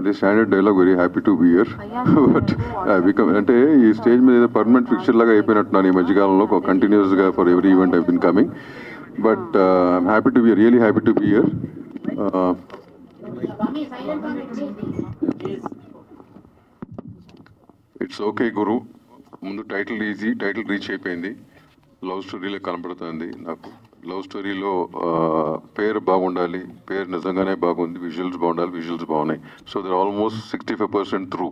అంటే standard dialogue, very happy to be here. But అంటే ఈ స్టేజ్ మీద ఏదో పర్మనెంట్ ఫిక్చర్ లాగా అయిపోయినట్టున్నాను ఈ మధ్యకాలంలో. కంటిన్యూస్గా for every event I been coming. But I'm happy to be, really happy to be here. It's okay Guru. ముందు టైటిల్ ఈజీ, టైటిల్ రీచ్ అయిపోయింది. లవ్ స్టోరీలో కనపడుతుంది నాకు. లవ్ స్టోరీలో పేరు బాగుండాలి, పేరు నిజంగానే బాగుంది, విజువల్స్ బాగుండాలి, విజువల్స్ బాగున్నాయి. So there almost 65% through.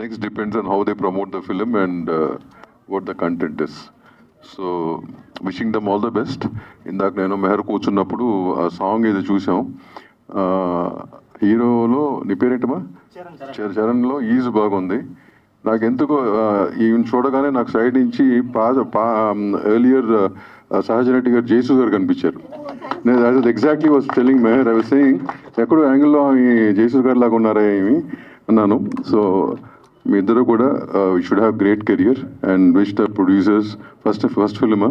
Next depends on how they promote the film and what the content is. So wishing them all the best. ఇందాక నేను మెహర్ కూర్చున్నప్పుడు ఆ సాంగ్ ఏదో చూసాం. హీరోలో నీ పేరేంటమ్మా? చరణ్లో ఈజ్ బాగుంది. నాకు ఎందుకో ఈవెన్ చూడగానే నాకు సైడ్ నుంచి ఎర్లియర్ సహజ నటి గారు జయసు గారు కనిపించారు. నేను exactly was telling Meher, I was saying ఎక్కడో యాంగిల్లో ఆమె జయసు గారు లాగా ఉన్నారా ఏమి అన్నాను. సో మీ ఇద్దరు కూడా should have great career and wish the producers first film.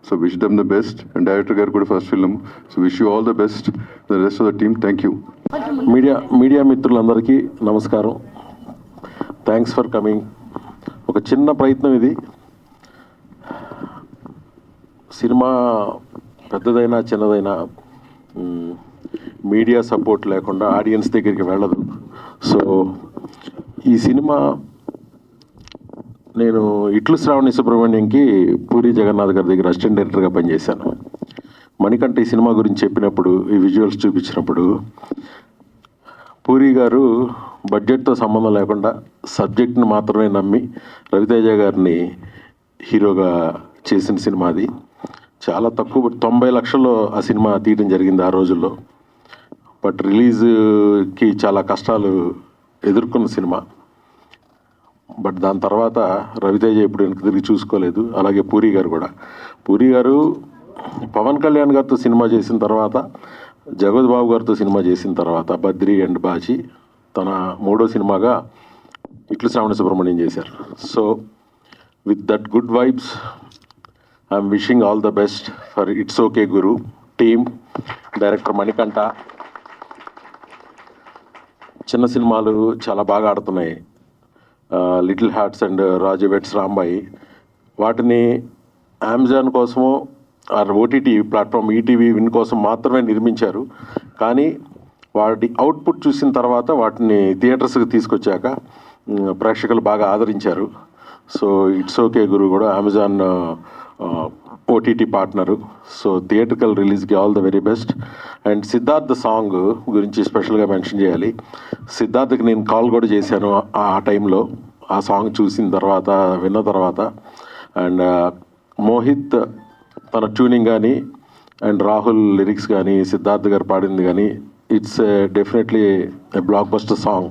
So wish them the best. And director గారు కూడా first film. So wish you all the best, the rest of the team. Thank you. Media మిత్రులందరికీ నమస్కారం. Thanks for coming. ఒక చిన్న ప్రయత్నం ఇది. Cinema పెద్దదైనా చిన్నదైనా మీడియా సపోర్ట్ లేకుండా ఆడియన్స్ దగ్గరికి వెళ్ళదు. సో ఈ సినిమా నేను ఇట్లు శ్రావణి సుబ్రహ్మణ్యంకి పూరి జగన్నాథ్ గారి దగ్గర అసిస్టెంట్ డైరెక్టర్గా పనిచేశాను. మణికంఠ ఈ సినిమా గురించి చెప్పినప్పుడు, ఈ విజువల్స్ చూపించినప్పుడు, పూరి గారు బడ్జెట్తో సంబంధం లేకుండా సబ్జెక్ట్ని మాత్రమే నమ్మి రవితేజ గారిని హీరోగా చేసిన సినిమా అది. చాలా తక్కువ, 90 లక్షల్లో ఆ సినిమా తీయడం జరిగింది ఆ రోజుల్లో. బట్ రిలీజ్కి చాలా కష్టాలు ఎదుర్కొన్న సినిమా. బట్ దాని తర్వాత రవితేజ ఎప్పుడు వెనక్కి తిరిగి చూసుకోలేదు. అలాగే పూరి గారు కూడా. పూరి గారు పవన్ కళ్యాణ్ గారితో సినిమా చేసిన తర్వాత, జగత్ బాబు గారితో సినిమా చేసిన తర్వాత బద్రి అండ్ బాజీ తన 3వ సినిమాగా ఇట్లు శ్రావణ సుబ్రహ్మణ్యం చేశారు. So with that good vibes I'm wishing all the best for it's okay Guru team, director Manikanta. చిన్న సినిమాలు చాలా బాగా ఆడుతున్నాయి. Little Hearts and Raju weds Rambai. వాటిని అమెజాన్ కోసమో ఓటీటీ ప్లాట్ఫామ్ ఈటీవీ విన్ కోసం మాత్రమే నిర్మించారు. కానీ వాటి అవుట్పుట్ చూసిన తర్వాత వాటిని థియేటర్స్కి తీసుకొచ్చాక ప్రేక్షకులు బాగా ఆదరించారు. సో ఇట్స్ ఓకే గురు కూడా Amazon OTT partner. So theatrical రిలీజ్కి all the very best. And Siddharth song గురించి స్పెషల్గా మెన్షన్ చేయాలి. సిద్ధార్థ్కి నేను కాల్ కూడా చేశాను ఆ టైంలో, ఆ సాంగ్ చూసిన తర్వాత, విన్న తర్వాత. అండ్ మోహిత్ తన ట్యూనింగ్ కానీ అండ్ రాహుల్ లిరిక్స్ కానీ సిద్ధార్థ్ గారు పాడింది కానీ it's definitely A block buster song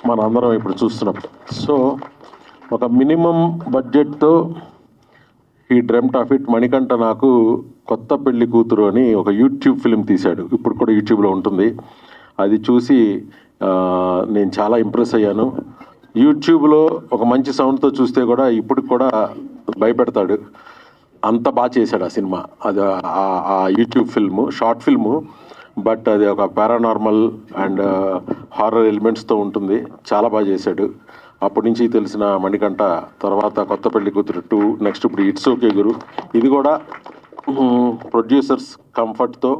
మన అందరం ఇప్పుడు చూస్తున్నాం. సో ఒక మినిమం బడ్జెట్తో ఈ డ్రెమ్ట్ ఆఫ్ ఇట్. మణికంఠ నాకు కొత్త పెళ్లి కూతురు అని ఒక యూట్యూబ్ ఫిల్మ్ తీశాడు, ఇప్పుడు కూడా యూట్యూబ్లో ఉంటుంది. అది చూసి నేను చాలా ఇంప్రెస్ అయ్యాను. యూట్యూబ్లో ఒక మంచి సౌండ్తో చూస్తే కూడా ఇప్పుడు కూడా భయపెడతాడు, అంత బాగా చేశాడు ఆ సినిమా. అది ఆ YouTube film, short film. But అది ఒక పారానార్మల్ అండ్ హారర్ ఎలిమెంట్స్తో ఉంటుంది. చాలా బాగా చేశాడు. అప్పటి నుంచి తెలిసిన మణికంఠ తర్వాత కొత్త పెళ్లి కూతురు 2, నెక్స్ట్ ఇప్పుడు ఇట్స్ ఓకే గురు. ఇది కూడా ప్రొడ్యూసర్స్ కంఫర్ట్తో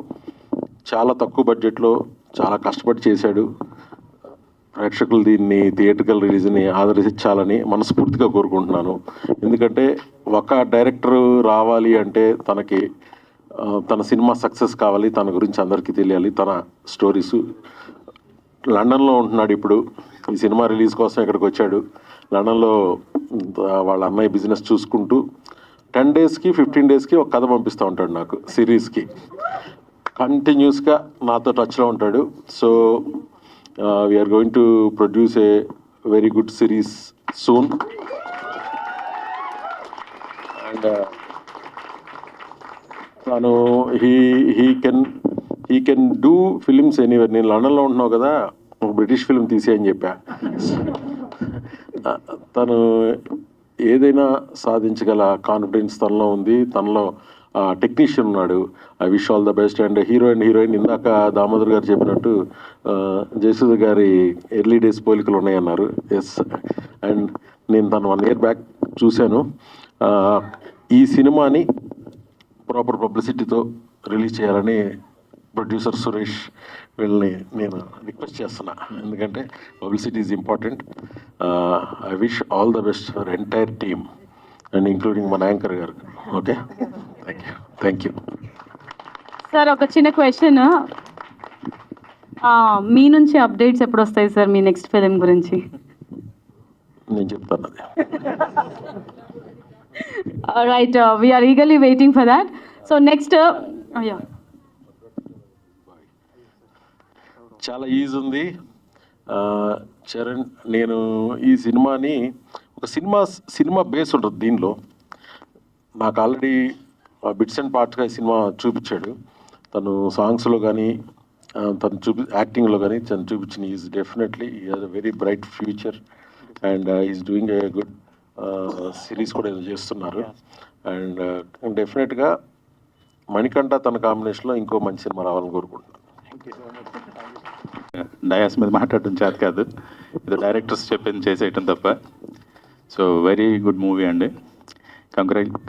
చాలా తక్కువ బడ్జెట్లో చాలా కష్టపడి చేశాడు. ప్రేక్షకులు దీన్ని థియేట్రికల్ రిలీజ్ని ఆదరించాలని మనస్ఫూర్తిగా కోరుకుంటున్నాను. ఎందుకంటే ఒక డైరెక్టర్ రావాలి అంటే తనకి తన సినిమా సక్సెస్ కావాలి, తన గురించి అందరికీ తెలియాలి, తన స్టోరీస్. లండన్లో ఉంటున్నాడు ఇప్పుడు. ఈ సినిమా రిలీజ్ కోసం ఇక్కడికి వచ్చాడు. లండన్లో వాళ్ళ అన్నయ్య బిజినెస్ చూసుకుంటూ 10 డేస్కి 15 డేస్కి ఒక కథ పంపిస్తూ ఉంటాడు నాకు, సిరీస్కి. కంటిన్యూస్గా నాతో టచ్లో ఉంటాడు. So we're going to produce a very good series soon. And తను he can do films anywhere. నేను లండన్లో ఉంటున్నావు కదా, ఒక బ్రిటిష్ ఫిల్మ్ తీసేయని చెప్పా. తను ఏదైనా సాధించగల కాన్ఫిడెన్స్ తనలో ఉంది. తనలో టెక్నీషియన్ ఉన్నాడు. I wish all the best. And heroine ఇందాక దామోదర్ గారు చెప్పినట్టు జయసుధ గారి ఎర్లీ డేస్ పోలికలు ఉన్నాయన్నారు. ఎస్, అండ్ నేను తను 1 year బ్యాక్ చూశాను. ఈ సినిమాని ప్రాపర్ పబ్లిసిటీతో రిలీజ్ చేయాలని ప్రొడ్యూసర్ సురేష్ వీళ్ళని నేను రిక్వెస్ట్ చేస్తున్నా, ఎందుకంటే publicity is important. I wish all the best for entire team and including మన యాంకర్ గారు. Okay, thank you. సార్ ఒక చిన్న క్వశ్చన్, మీ నుంచి అప్డేట్స్ ఎప్పుడు వస్తాయి సార్ మీ నెక్స్ట్ ఫిలిం గురించి? నేను చెప్తాను అది. Right, we're eagerly waiting for that. So next చాలా ఈజీ ఉంది. చరణ్, నేను ఈ సినిమాని ఒక సినిమా బేస్ ఉంటుంది దీనిలో. నాకు ఆల్రెడీ బిట్స్ అండ్ పార్ట్స్గా ఈ సినిమా చూపించాడు. తను సాంగ్స్లో కానీ తను యాక్టింగ్లో కానీ తను చూపించిన ఈజ్ డెఫినెట్లీ ఈ has a very bright future and is doing a good series కూడా ఏదో చేస్తున్నారు. అండ్ డెఫినెట్గా మణికంఠ తన కాంబినేషన్లో ఇంకో మంచి సినిమా రావాలని కోరుకుంటున్నాను. డయాస్ మీద మాట్లాడటం చేత కాదు, ఇది డైరెక్టర్స్ చెప్పింది చేసేయటం తప్ప. సో వెరీ గుడ్ మూవీ అండి.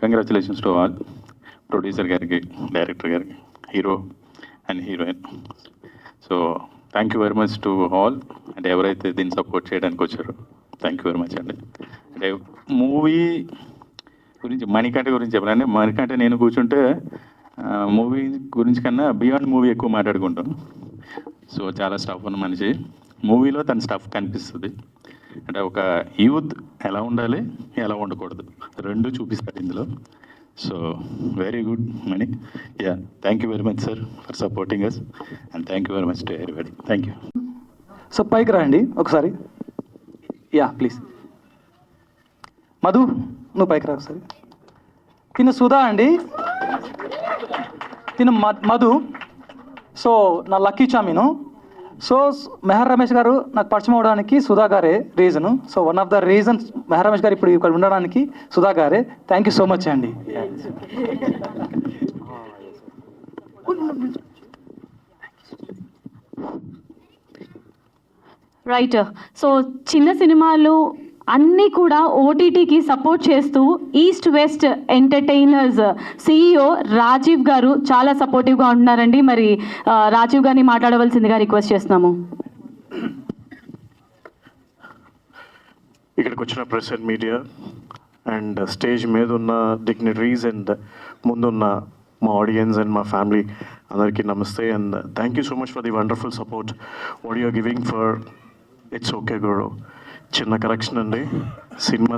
కంగ్రాచులేషన్స్ టు ఆల్, ప్రొడ్యూసర్ గారికి, డైరెక్టర్ గారికి, hero and heroine. So thank you very much to all. అంటే ఎవరైతే దీన్ని సపోర్ట్ చేయడానికి వచ్చారో థ్యాంక్ యూ వెరీ మచ్ అండి. అంటే మూవీ గురించి, మణికంఠ గురించి చెప్పాలంటే, మణికంఠ నేను కూర్చుంటే మూవీ గురించి కన్నా బియాండ్ మూవీ ఎక్కువ మాట్లాడుకుంటాం. సో చాలా స్టఫ్ ఉన్న మనిషి, మూవీలో తన స్టఫ్ కనిపిస్తుంది. అంటే ఒక యూత్ ఎలా ఉండాలి, ఎలా ఉండకూడదు, రెండు చూపిస్తారు ఇందులో. So very good Mani. Ya, thank you very much sir for supporting us and thank you very much to everybody. Thank you. So పైకి రండి ఒకసారి. Yeah please. మధు, నువ్వు పైకి రా ఒకసారి. తిను సుధా అండి, తిను మధు. సో నా లక్కీ చామీను. సో మెహర్ రమేష్ గారు నాకు పరిచయం అవడానికి సుధా గారే reason. So one of the reasons Meher Ramesh గారు ఇప్పుడు ఇక్కడ ఉండడానికి సుధా గారే. థ్యాంక్ యూ సో మచ్ అండి. రైట్, సో చిన్న సినిమాలు అన్నీ కూడా ఓటీటీకి సపోర్ట్ చేస్తూ East West Entertainers CEO Rajiv గారు చాలా సపోర్టివ్గా ఉంటున్నారండి. మరి రాజీవ్ గారిని మాట్లాడవలసిందిగా రిక్వెస్ట్ చేస్తున్నాము. ఇక్కడికి వచ్చిన press and media and stage మీద ఉన్న డిగ్నిటరీస్ అండ్ ముందున్న మా ఆడియన్స్ అండ్ మా ఫ్యామిలీ అందరికీ నమస్తే and thank you so much for the wonderful support what you're giving for it's okay Guru. చిన్న కరెక్షన్ అండి,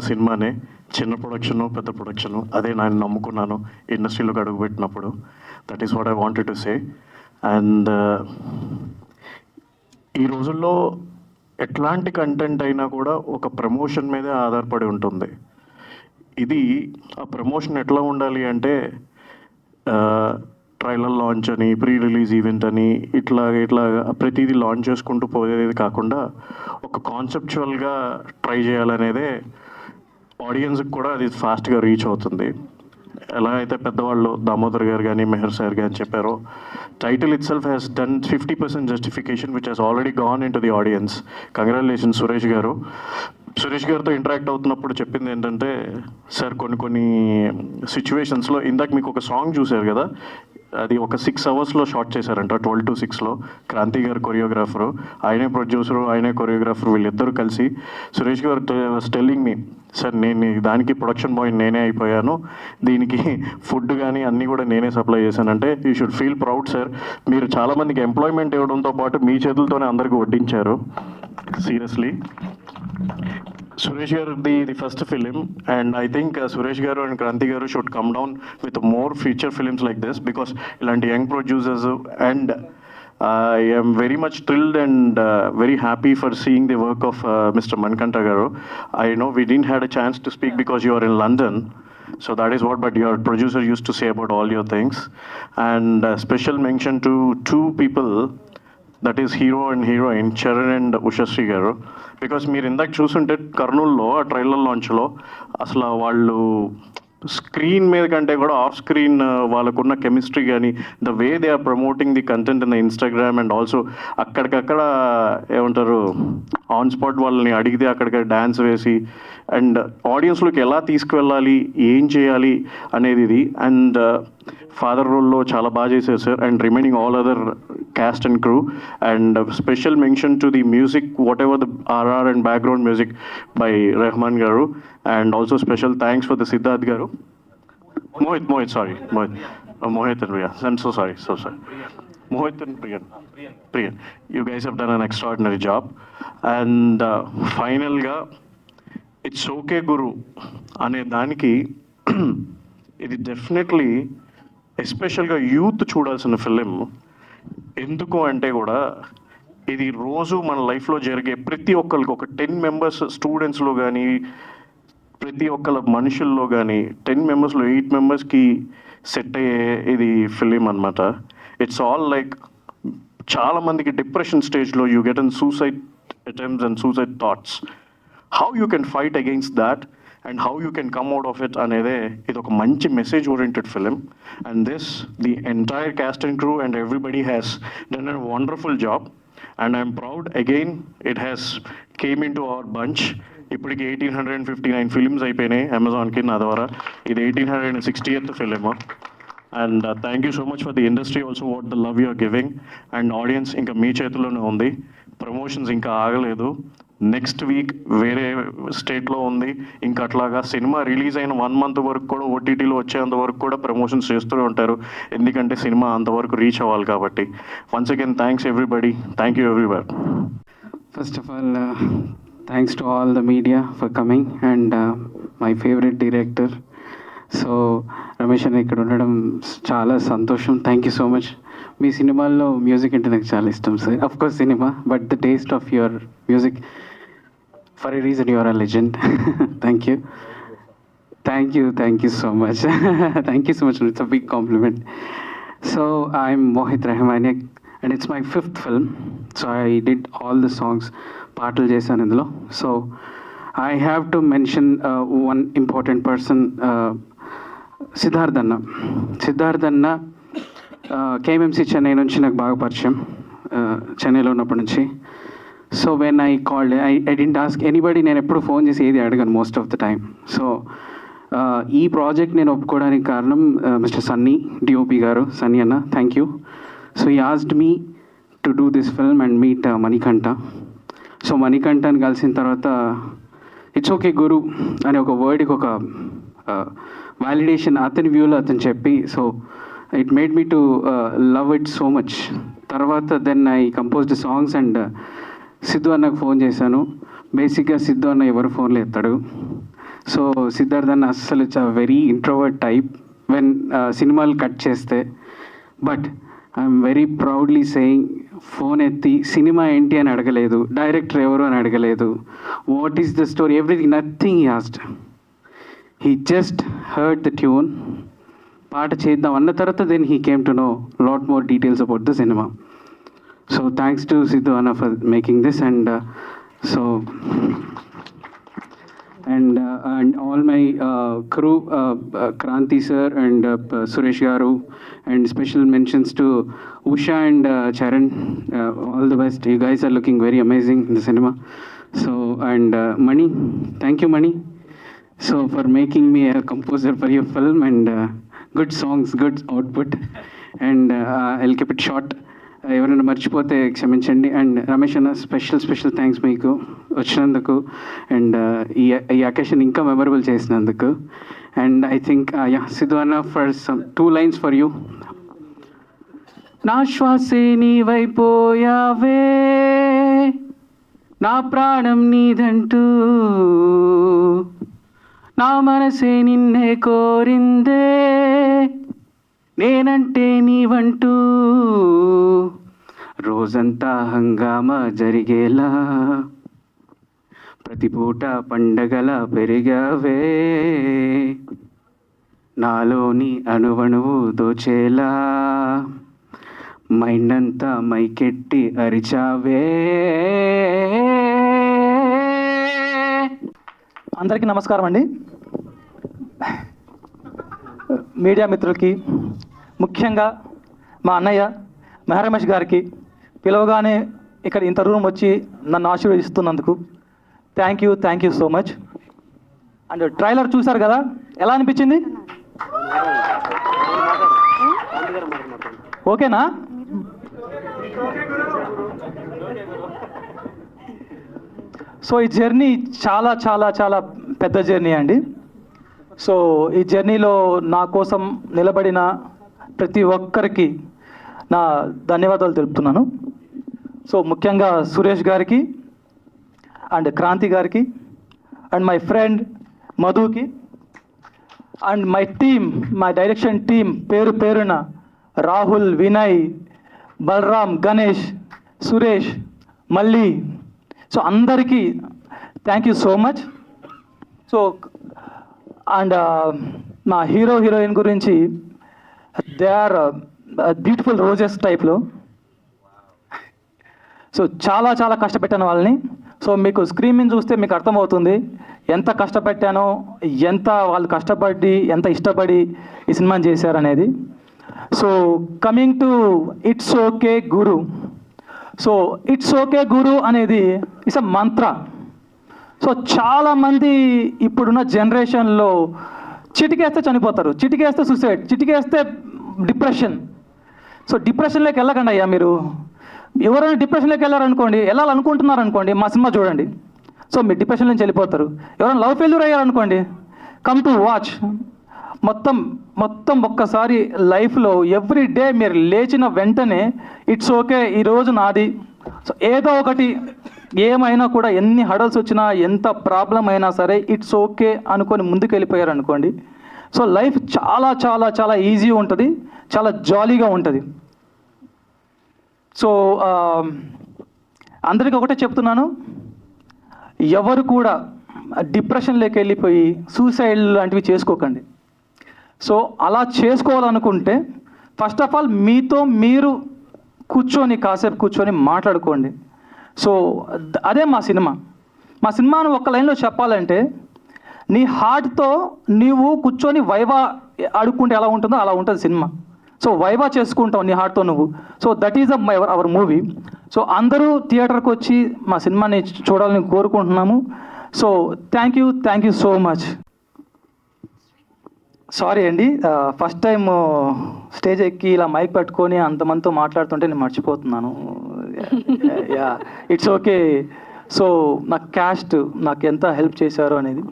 సినిమానే, చిన్న ప్రొడక్షను పెద్ద ప్రొడక్షను, అదే నేను నమ్ముకున్నాను ఇండస్ట్రీలోకి అడుగుపెట్టినప్పుడు. That is what I wanted to say. And ఈ రోజుల్లో ఎట్లాంటి కంటెంట్ అయినా కూడా ఒక ప్రమోషన్ మీదే ఆధారపడి ఉంటుంది. ఇది ఆ ప్రమోషన్ ఎట్లా ఉండాలి అంటే ట్రైలర్ లాంచ్ అని, ప్రీ రిలీజ్ ఈవెంట్ అని, ఇట్లా ప్రతిదీ లాంచ్ చేసుకుంటూ పోయేది కాకుండా ఒక కాన్సెప్చువల్గా ట్రై చేయాలనేదే ఆడియన్స్కి కూడా అది ఫాస్ట్గా రీచ్ అవుతుంది. ఎలా అయితే పెద్దవాళ్ళు దామోదర్ గారు కానీ మెహర్ సార్ కానీ చెప్పారో, title it self has done 50% justification which has already gone in to the audience. Congratulation Suresh గారు. సురేష్ గారితో ఇంటరాక్ట్ అవుతున్నప్పుడు చెప్పింది ఏంటంటే, సార్ కొన్ని సిచ్యువేషన్స్లో, ఇందాక మీకు ఒక సాంగ్ చూశారు కదా, అది ఒక 6 hours షాట్ చేశారంట, 12 to 6. క్రాంతి గారు కొరియోగ్రాఫరు, ఆయనే ప్రొడ్యూసరు, ఆయనే కొరియోగ్రాఫర్, వీళ్ళిద్దరూ కలిసి. సురేష్ గారు వాస్ టెల్లింగ్ మీ, సార్ నేను దానికి ప్రొడక్షన్ బాయ్ నేనే అయిపోయాను, దీనికి ఫుడ్ కానీ అన్నీ కూడా నేనే సప్లై చేశానంటే you should feel proud sir. మీరు చాలామందికి ఎంప్లాయ్మెంట్ ఇవ్వడంతో పాటు మీ చేతులతోనే అందరికీ వడ్డించారు. Seriously Suresh garu the first film and I think Suresh garu and Kranti garu should come down with more feature films like this because ఇలాంటి young producers and I am very much thrilled and very happy for seeing the work of Mr. Manikantha Garu. I know we didn't had a chance to speak because you are in London, so that is what, but your producer used to say about all your things. And special mention to two people, that is hero and heroine, Charan and Ushasri Garu. Because మీరు ఇందాక చూసుంటే కర్నూలులో ఆ trailer లాంచ్లో అసలు వాళ్ళు screen మీద కంటే కూడా ఆఫ్ స్క్రీన్ వాళ్ళకున్న కెమిస్ట్రీ కానీ the way they are promoting the content in the Instagram and also అక్కడికక్కడ ఏమంటారు ఆన్ స్పాట్ వాళ్ళని అడిగితే అక్కడికి డ్యాన్స్ వేసి అండ్ ఆడియన్స్లోకి ఎలా తీసుకువెళ్ళాలి ఏం చేయాలి అనేది ఇది అండ్ ఫాదర్ రోల్లో చాలా బాగా చేశారు sir and remaining all other cast and crew and special mention to the music whatever the RR and background music by Rahman garu and also special thanks for the Siddharth garu Mohit sorry Mohit and Priya I'm so sorry Mohit and Priya you guys have done an extraordinary job and final ga it's okay guru ane daniki ఇది definitely ఎస్పెషల్గా youth చూడాల్సిన film ఎందుకు అంటే కూడా ఇది రోజు మన లైఫ్లో జరిగే ప్రతి ఒక్కరికి ఒక 10 మెంబర్స్ స్టూడెంట్స్లో కానీ ప్రతి ఒక్కళ్ళ మనుషుల్లో కానీ 10 మెంబర్స్లో 8 మెంబర్స్కి సెట్ అయ్యే ఇది ఫిలిం అనమాట ఇట్స్ ఆల్ లైక్ చాలామందికి డిప్రెషన్ స్టేజ్లో you get an suicide attempts and suicide thoughts how you can fight against that and how you can come out of it anede idu oka manchi message oriented film and this the entire cast and crew and everybody has done a wonderful job and I'm proud again it has came into our bunch ఇప్పటికి 1859 films అయిపోయినాయి అమెజాన్కి నా ద్వారా ఇది 1860th film and thank you so much for the industry also what the love you're giving and audience ఇంకా మీ చేతిలోనే ఉంది promotions ఇంకా ఆగలేదు నెక్స్ట్ వీక్ వేరే స్టేట్లో ఉంది ఇంకా అట్లాగా సినిమా రిలీజ్ అయిన 1 month వరకు కూడా ఓటీటీలో వచ్చేంత వరకు కూడా ప్రమోషన్స్ చేస్తూనే ఉంటారు ఎందుకంటే సినిమా అంతవరకు రీచ్ అవ్వాలి కాబట్టి once again thanks everybody thank you everywhere First of all, thanks to all the media for coming and my favorite director. So, రమేష్ అన్న ఇక్కడ ఉండడం చాలా సంతోషం థ్యాంక్ యూ సో మచ్ మీ సినిమాల్లో మ్యూజిక్ అంటే నాకు చాలా ఇష్టం sir of course cinema but the taste of your music for a reason your a legend thank you so much it's a big compliment so I'm Mohit Rehmania and it's my 5th film so I did all the songs పాటలు చేశాను ఇందులో so I have to mention one important person Siddharth అన్న కేఎంఎంసీ చెన్నై నుంచి నాకు బాగా పరిచయం చెన్నైలో ఉన్నప్పటి నుంచి so when I called I didn't ask anybody నేను ఎప్పుడు ఫోన్ చేసి ఏది అడగను most of the time so ఈ ప్రాజెక్ట్ నేను ఒప్పుకోవడానికి కారణం మిస్టర్ సన్నీ డిఓపి గారు సన్నీ అన్న thank you so he asked me to do this film and meet Manikantha so మణికంఠని కలిసిన తర్వాత ఇట్స్ ఓకే గురు అనే ఒక వర్డ్కి ఒక వ్యాలిడేషన్ అతని వ్యూలో అతను చెప్పి so it made me to love it so much తర్వాత then I composed songs and Siddhu అన్నకు ఫోన్ చేశాను బేసిక్గా సిద్ధు అన్న ఎవరు ఫోన్లో ఎత్తాడు సో సిద్ధార్థ్ అన్న అస్సలు it's a very introvert type when సినిమాలు కట్ చేస్తే but I'm very proudly saying phone ఎత్తి సినిమా ఏంటి అని అడగలేదు డైరెక్టర్ ఎవరు అని అడగలేదు what is the story everything nothing he asked he just heard the tune పాట చేద్దాం అన్న తర్వాత then he came to know lot more details about the cinema so thanks to Siddhu అన్న for making this and so and all my crew, Kranti sir and Suresh garu, and special mentions to Usha and Charan. All the best. You guys are looking very amazing in the cinema. So and Mani, thank you Mani. So for making me a composer for your film and good songs, good output, and I'll keep it short. ఎవరైనా మర్చిపోతే క్షమించండి and Ramesh అన్న special thanks మీకు వచ్చినందుకు and ఈ occasion ఇంకా memorable చేసినందుకు and I think Siddhu అన్న for some 2 lines for you నా శ్వాసే నీవైపోయావే నా ప్రాణం నీదంటూ నా మనసే నిన్నే కోరిందే నేనంటే నీవంటూ రోజంతా హంగామా జరిగేలా ప్రతి పూట పండగల పెరిగావే నాలోని అణువణువు దోచేలా మైండ్ అంతా మైకెట్టి అరిచావే అందరికీ నమస్కారం అండి మీడియా మిత్రులకి, ముఖ్యంగా మా అన్నయ్య మెహర్ రమేష్ గారికి పిలవగానే ఇక్కడ ఇంత రూమ్ వచ్చి నన్ను ఆశీర్వదిస్తున్నందుకు thank you so much. And trailer చూశారు కదా, ఎలా అనిపించింది? ఓకేనా? సో ఈ జర్నీ చాలా చాలా చాలా పెద్ద జర్నీ అండి. సో ఈ జర్నీలో నా కోసం నిలబడిన ప్రతి ఒక్కరికి నా ధన్యవాదాలు తెలుపుతున్నాను. సో ముఖ్యంగా సురేష్ గారికి అండ్ క్రాంతి గారికి అండ్ మై ఫ్రెండ్ మధుకి and my team, my direction team పేరు పేరున రాహుల్, వినయ్, బలరామ్, గణేష్, సురేష్, మళ్ళీ సో అందరికీ thank you so much. So and మా హీరోయిన్ గురించి దే ఆర్ బ్యూటిఫుల్ రోజెస్ టైప్లో. సో చాలా చాలా కష్టపెట్టాను వాళ్ళని. సో మీకు స్క్రీన్ మీద చూస్తే మీకు అర్థమవుతుంది ఎంత కష్టపెట్టానో, ఎంత వాళ్ళు కష్టపడి, ఎంత ఇష్టపడి ఈ సినిమాని చేశారనేది. So coming to it's okay Guru. So it's okay Guru అనేది ఇట్స్ అ మంత్ర. సో చాలామంది ఇప్పుడున్న జనరేషన్లో చిటికేస్తే చనిపోతారు, చిటికేస్తే సూసైడ్, చిటికేస్తే డిప్రెషన్. సో డిప్రెషన్లోకి వెళ్ళకండి అయ్యా. మీరు ఎవరైనా డిప్రెషన్లోకి వెళ్ళారనుకోండి, వెళ్ళాలనుకుంటున్నారనుకోండి, మా సినిమా చూడండి. సో మీరు డిప్రెషన్ నుంచి వెళ్ళిపోతారు. ఎవరైనా లవ్ ఫెయిల్యూర్ అయ్యారనుకోండి, కమ్ టు వాచ్. మొత్తం ఒక్కసారి లైఫ్లో ఎవ్రీ డే మీరు లేచిన వెంటనే ఇట్స్ ఓకే, ఈరోజు నాది. సో ఏదో ఒకటి, ఏమైనా కూడా, ఎన్ని హడల్స్ వచ్చినా, ఎంత ప్రాబ్లం అయినా సరే ఇట్స్ ఓకే అనుకొని ముందుకు వెళ్ళిపోయారు అనుకోండి. సో లైఫ్ చాలా చాలా చాలా ఈజీ ఉంటుంది, చాలా జాలీగా ఉంటుంది. సో అందరికీ ఒకటే చెప్తున్నాను, ఎవరు కూడా డిప్రెషన్లోకి వెళ్ళిపోయి సూసైడ్ లాంటివి చేసుకోకండి. సో అలా చేసుకోవాలనుకుంటే ఫస్ట్ ఆఫ్ ఆల్ మీతో మీరు కాసేపు కూర్చొని మాట్లాడుకోండి. సో అదే మా సినిమాను ఒక్క లైన్లో చెప్పాలంటే, నీ హార్ట్తో నీవు కూర్చొని వైవా ఆడుకుంటే ఎలా ఉంటుందో అలా ఉంటుంది సినిమా. సో వైవా చేసుకుంటావు నీ హార్ట్తో నువ్వు. So that is our movie. So అందరూ థియేటర్కి వచ్చి మా సినిమాని చూడాలని కోరుకుంటున్నాము. So thank you so much. Sorry అండి, ఫస్ట్ టైం స్టేజ్ ఎక్కి ఇలా మైక్ పట్టుకొని అంతమందితో మాట్లాడుతుంటే నేను మర్చిపోతున్నాను. Yeah, it's okay. సో నాకు క్యాస్ట్ నాకు ఎంత హెల్ప్ చేశారు అనేది.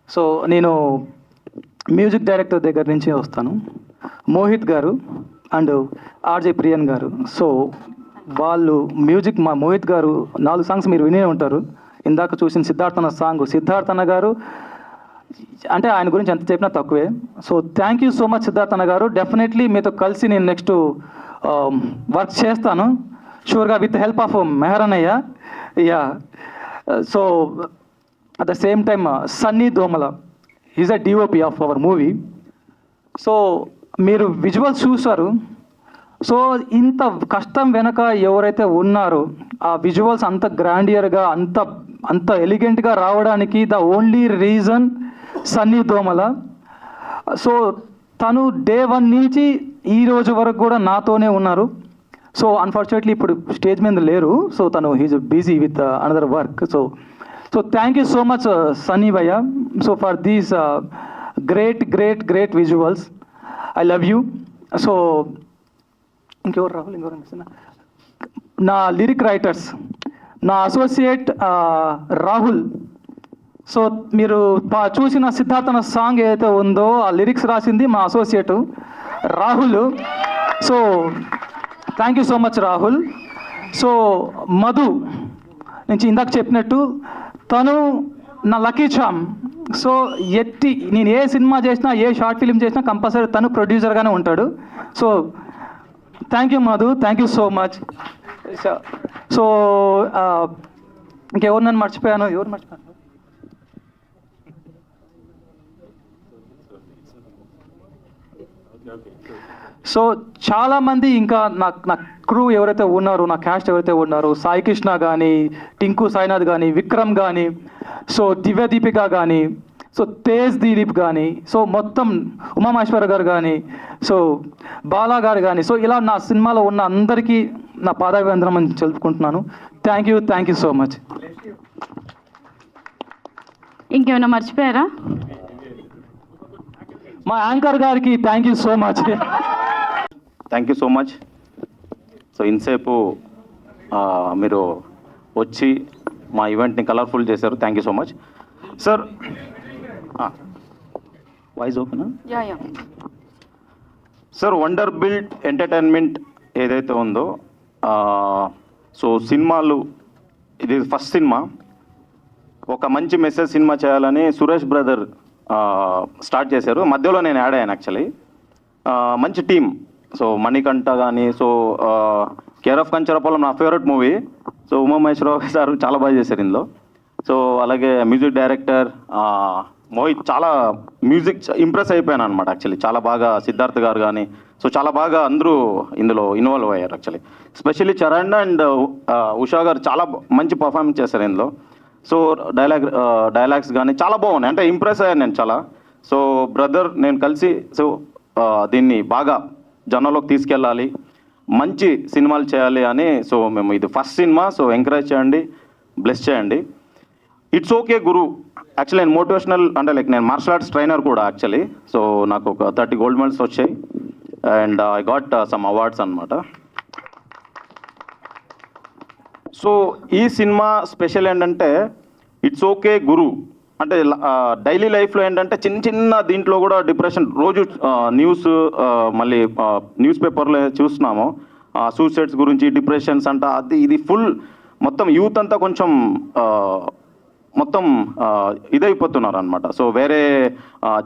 సో నేను మ్యూజిక్ డైరెక్టర్ దగ్గర నుంచి వస్తాను, మోహిత్ గారు అండ్ ఆర్జే ప్రియన్ గారు. సో వాళ్ళు మా మోహిత్ గారు 4 సాంగ్స్ మీరు వినే ఉంటారు. ఇందాక చూసిన సిద్ధార్థన సాంగ్, సిద్ధార్థన గారు అంటే ఆయన గురించి ఎంత చెప్పినా తక్కువే. So thank you so much Siddharthan garu. Definitely మీతో కలిసి నేను నెక్స్ట్ వర్క్ చేస్తాను షూర్గా, విత్ హెల్ప్ ఆఫ్ మెహర్ అన్నయ్య. Yeah, so at the same time Sunny Domala, is a DOP of our movie. So మీరు విజువల్స్ చూసారు. సో ఇంత కష్టం వెనక ఎవరైతే ఉన్నారో ఆ విజువల్స్ అంత గ్రాండియర్గా, అంత ఎలిగెంట్గా రావడానికి ద ఓన్లీ రీజన్ సన్నీ దోమల. సో తను డే 1 నుంచి ఈ రోజు వరకు కూడా నాతోనే ఉన్నారు. సో అన్ఫార్చునేట్లీ ఇప్పుడు స్టేజ్ మీద లేరు. సో తను he's busy with another work. So thank you so much Sunny భయ్య. So for these great visuals, I love you. So ఇంకెవరు నా లిరిక్ రైటర్స్, నా అసోసియేట్ రాహుల్. సో మీరు చూసిన సిద్ధార్థన సాంగ్ ఏదైతే ఉందో ఆ లిరిక్స్ రాసింది మా associate Rahul. So thank you so much Rahul. So Madhu నుంచి ఇందాక చెప్పినట్టు తను నా లక్కీ చామ్. సో నేను ఏ సినిమా చేసినా, ఏ షార్ట్ ఫిల్మ్ చేసినా కంపల్సరీ తను ప్రొడ్యూసర్గానే ఉంటాడు. So thank you Madhu, thank you so much. So ఇంకెవరు నన్ను మర్చిపోయాను? సో చాలామంది ఇంకా నా క్రూ ఎవరైతే ఉన్నారో, నా క్యాస్ట్ ఎవరైతే ఉన్నారో, సాయి కృష్ణ కానీ, టింకు సాయినాథ్ కానీ, విక్రమ్ కానీ, సో దివ్య దీపిక కానీ, సో తేజ్ దిలీప్ కానీ, సో మొత్తం ఉమామహేశ్వర గారు కానీ, సో బాలా గారు కానీ, సో ఇలా నా సినిమాలో ఉన్న అందరికీ నా పాదాభివందనం అని తెలుపుకుంటున్నాను. Thank you so much. ఇంకేమైనా మర్చిపోయారా? మా యాంకర్ గారికి thank you so much. Thank you so much. So ఇంతసేపు మీరు వచ్చి మా ఈవెంట్ని కలర్ఫుల్ చేశారు. Thank you so much sir. Voice ఓకేనా సార్? వండర్ బిల్ట్ ఎంటర్టైన్మెంట్ ఏదైతే ఉందో, సో సినిమాలు ఇది ఫస్ట్ సినిమా, ఒక మంచి మెసేజ్ సినిమా చేయాలని సురేష్ బ్రదర్ స్టార్ట్ చేశారు. మధ్యలో నేను యాడ్ అయ్యాను యాక్చువల్లీ. మంచి టీం, సో మణికంఠ కానీ, సో కేర్ ఆఫ్ కంచరపాలెం నా favourite movie. So Umamaheswararao sir చాలా బాగా చేశారు ఇందులో. సో అలాగే మ్యూజిక్ డైరెక్టర్ మోహిత్, చాలా మ్యూజిక్ ఇంప్రెస్ అయిపోయాను అనమాట యాక్చువల్లీ. చాలా బాగా సిద్ధార్థ్ గారు కానీ, సో చాలా బాగా అందరూ ఇందులో ఇన్వాల్వ్ అయ్యారు actually. Specially Charan and Usha గారు చాలా మంచి పర్ఫార్మెన్స్ చేశారు ఇందులో. సో డైలాగ్స్ కానీ చాలా బాగున్నాయి, అంటే ఇంప్రెస్ అయ్యాను నేను చాలా. సో బ్రదర్ నేను కలిసి సో దీన్ని బాగా జనంలోకి తీసుకెళ్ళాలి, మంచి సినిమాలు చేయాలి అని. సో మేము ఇది ఫస్ట్ సినిమా, సో ఎంకరేజ్ చేయండి, బ్లెస్ చేయండి. ఇట్స్ ఓకే గురు, యాక్చువల్లీ నేను మోటివేషనల్ అంటే లైక్ నేను మార్షల్ ఆర్ట్స్ ట్రైనర్ కూడా యాక్చువల్లీ. సో నాకు ఒక 30 గోల్డ్ మెడల్స్ వచ్చాయి and I got some awards అనమాట. సో ఈ సినిమా స్పెషల్ ఏంటంటే ఇట్స్ ఓకే గురు, అంటే డైలీ లైఫ్లో ఏంటంటే చిన్న చిన్న దీంట్లో కూడా డిప్రెషన్, రోజు న్యూస్ మళ్ళీ న్యూస్ పేపర్లో చూస్తున్నాము సూసైడ్స్ గురించి, డిప్రెషన్స్ అంట, అది ఇది ఫుల్ మొత్తం యూత్ అంతా కొంచెం మొత్తం ఇదైపోతున్నారు అనమాట. సో వేరే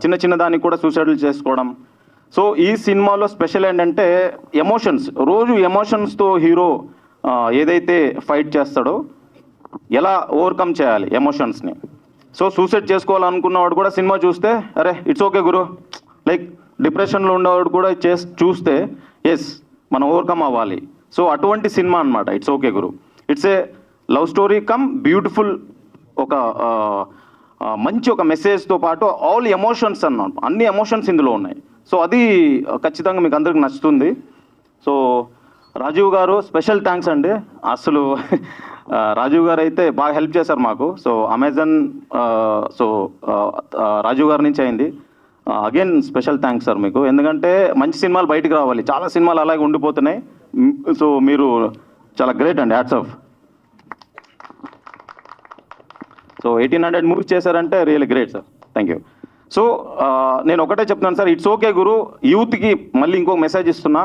చిన్న చిన్న దానికి కూడా సూసైడ్లు చేసుకోవడం. సో ఈ సినిమాలో స్పెషల్ ఏంటంటే ఎమోషన్స్, రోజు ఎమోషన్స్తో హీరో ఏదైతే ఫైట్ చేస్తాడో ఎలా ఓవర్కమ్ చేయాలి ఎమోషన్స్ని. సో సూసైడ్ చేసుకోవాలనుకున్నవాడు కూడా సినిమా చూస్తే అరే ఇట్స్ ఓకే గురు, లైక్ డిప్రెషన్లో ఉన్నవాడు కూడా చూస్తే ఎస్ మనం ఓవర్కమ్ అవ్వాలి. సో అటువంటి సినిమా అనమాట it's okay Guru. It's a love story come beautiful, ఒక మంచి ఒక మెసేజ్తో పాటు ఆల్ ఎమోషన్స్ అన్నమాట, అన్ని ఎమోషన్స్ ఇందులో ఉన్నాయి. సో అది ఖచ్చితంగా మీకు అందరికి నచ్చుతుంది. సో రాజీవ్ గారు స్పెషల్ థ్యాంక్స్ అండి. అసలు రాజీవ్ గారు అయితే బాగా హెల్ప్ చేశారు మాకు. సో అమెజాన్ సో రాజీవ్ గారి నుంచి అయింది. అగైన్ స్పెషల్ థ్యాంక్స్ సార్ మీకు, ఎందుకంటే మంచి సినిమాలు బయటకు రావాలి, చాలా సినిమాలు అలాగే ఉండిపోతున్నాయి. సో మీరు చాలా గ్రేట్ అండి, హ్యాట్స్ ఆఫ్. సో 1800 మూవీస్ చేశారంటే really great sir, thank you. So నేను ఒకటే చెప్తున్నాను సార్, ఇట్స్ ఓకే గురు యూత్కి మళ్ళీ ఇంకొక మెసేజ్ ఇస్తున్నా.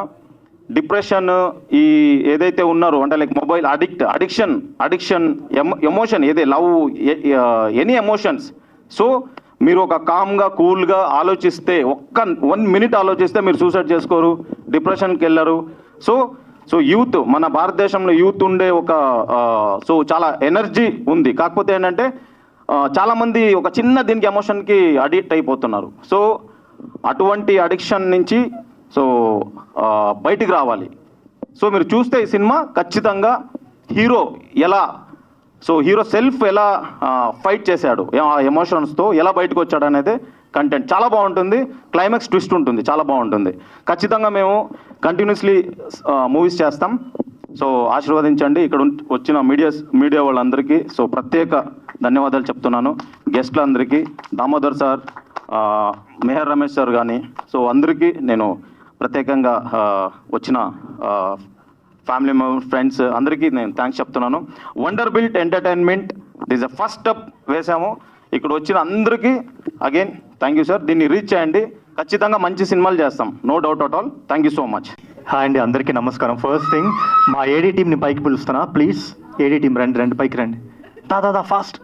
డిప్రెషన్ ఈ ఏదైతే ఉన్నారో అంటే లైక్ మొబైల్ అడిక్షన్ ఎమోషన్ ఏదే లవ్ ఎనీ ఎమోషన్స్. సో మీరు ఒక కామ్గా కూల్గా ఆలోచిస్తే, 1 మినిట్ ఆలోచిస్తే మీరు సూసైడ్ చేసుకోరు, డిప్రెషన్కి వెళ్ళరు. సో యూత్, మన భారతదేశంలో యూత్ ఉండే ఒక సో చాలా ఎనర్జీ ఉంది. కాకపోతే ఏంటంటే చాలామంది ఒక చిన్న దీనికి ఎమోషన్కి అడిక్ట్ అయిపోతున్నారు. సో అటువంటి అడిక్షన్ నుంచి సో బయటికి రావాలి. సో మీరు చూస్తే ఈ సినిమా ఖచ్చితంగా హీరో హీరో సెల్ఫ్ ఎలా ఫైట్ చేశాడు, ఎమోషన్స్తో ఎలా బయటకు వచ్చాడు అనేది కంటెంట్ చాలా బాగుంటుంది. క్లైమాక్స్ ట్విస్ట్ ఉంటుంది, చాలా బాగుంటుంది. ఖచ్చితంగా మేము కంటిన్యూస్లీ మూవీస్ చేస్తాం. సో ఆశీర్వదించండి. ఇక్కడ వచ్చిన మీడియా వాళ్ళందరికీ సో ప్రత్యేక ధన్యవాదాలు చెప్తున్నాను. గెస్ట్లందరికీ, దామోదర్ సార్, మెహర్ రమేష్ సార్ కానీ, సో అందరికీ నేను ప్రత్యేకంగా వచ్చిన ఫ్యామిలీ మెంబర్స్, ఫ్రెండ్స్ అందరికీ నేను థ్యాంక్స్ చెప్తున్నాను. Wonder built entertainment this a first step వేసాము. ఇక్కడ వచ్చిన అందరికీ అగైన్ థ్యాంక్ యూ సార్. దీన్ని రీచ్ చేయండి, ఖచ్చితంగా మంచి సినిమాలు చేస్తాం, no doubt at all. Thank you so much. Hi అండి, అందరికీ నమస్కారం. ఫస్ట్ థింగ్ మా ఏడీ టీమ్ని పైకి పిలుస్తున్నా, ప్లీజ్. ఏడీ టీం రండి పైకి రండి. దా ఫాస్ట్.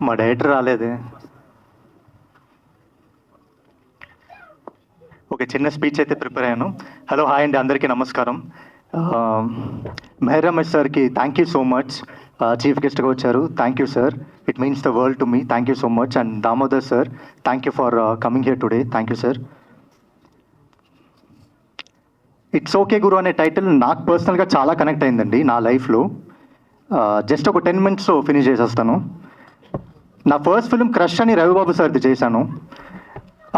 మా డైరెక్టర్ రాలేదే. ఒక చిన్న స్పీచ్ అయితే ప్రిపేర్ అయ్యాను. హలో, హాయ్ అండి, అందరికీ నమస్కారం. మెహర్ రమేష్ సార్కి thank you so much, chief గెస్ట్గా వచ్చారు. Thank you sir, it means the world to me. Thank you so much. And Damodar sir, thank you for coming here today. Thank you sir. It's okay Guru అనే title నాకు పర్సనల్గా చాలా connect అయిందండి నా లైఫ్లో. Just ఒక 10 minutes ఫినిష్ చేసేస్తాను. నా ఫస్ట్ ఫిల్మ్ క్రష్ అని రవిబాబు సార్ది చేశాను.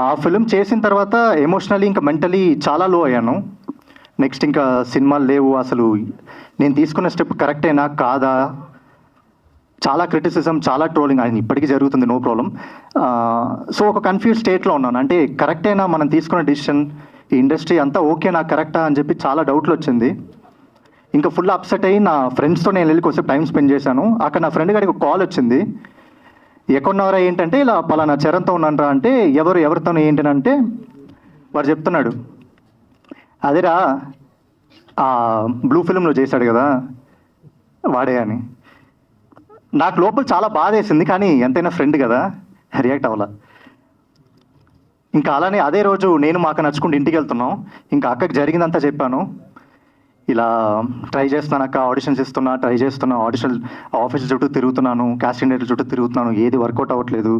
ఆ ఫిల్మ్ చేసిన తర్వాత ఎమోషనలీ ఇంకా మెంటలీ చాలా లో అయ్యాను. నెక్స్ట్ ఇంకా సినిమాలు లేవు, అసలు నేను తీసుకున్న స్టెప్ కరెక్టేనా కాదా, చాలా క్రిటిసిజం, చాలా ట్రోలింగ్ ఆయన ఇప్పటికీ జరుగుతుంది, నో ప్రాబ్లం. సో ఒక కన్ఫ్యూజ్ స్టేట్లో ఉన్నాను. అంటే కరెక్టేనా మనం తీసుకున్న డిసిషన్, ఈ ఇండస్ట్రీ అంతా ఓకేనా కరెక్టా అని చెప్పి చాలా డౌట్లు వచ్చింది. ఇంకా ఫుల్ అప్సెట్ అయ్యి నా ఫ్రెండ్స్తో నేను వెళ్ళి కొంచెం టైం స్పెండ్ చేశాను. అక్కడ నా ఫ్రెండ్ గారికి ఒక కాల్ వచ్చింది. ఎక్కడున్నారా ఏంటంటే, ఇలా పలానా చరణ్తో ఉన్నానరా అంటే, ఎవరితో ఏంటంటే వాడు చెప్తున్నాడు, అదేరా ఆ బ్లూ ఫిల్మ్లో చేశాడు కదా వాడే అని. నాకు లోపల చాలా బాధ వేసింది, కానీ ఎంతైనా ఫ్రెండ్ కదా రియాక్ట్ అవ్వాల. ఇంకా అలానే అదే రోజు నేను మా అక్క నచ్చుకుంటూ ఇంటికి వెళ్తున్నాం. ఇంకా అక్కకి జరిగిందంతా చెప్పాను. ఇలా ట్రై చేస్తున్నాను అక్క, ఆడిషన్స్ ఇస్తున్నా, ట్రై చేస్తున్నా, ఆడిషన్ ఆఫీస్ చుట్టూ తిరుగుతున్నాను, కాస్టింగ్ డైరెక్టర్ చుట్టూ తిరుగుతున్నాను, ఏది వర్కౌట్ అవ్వట్లేదు,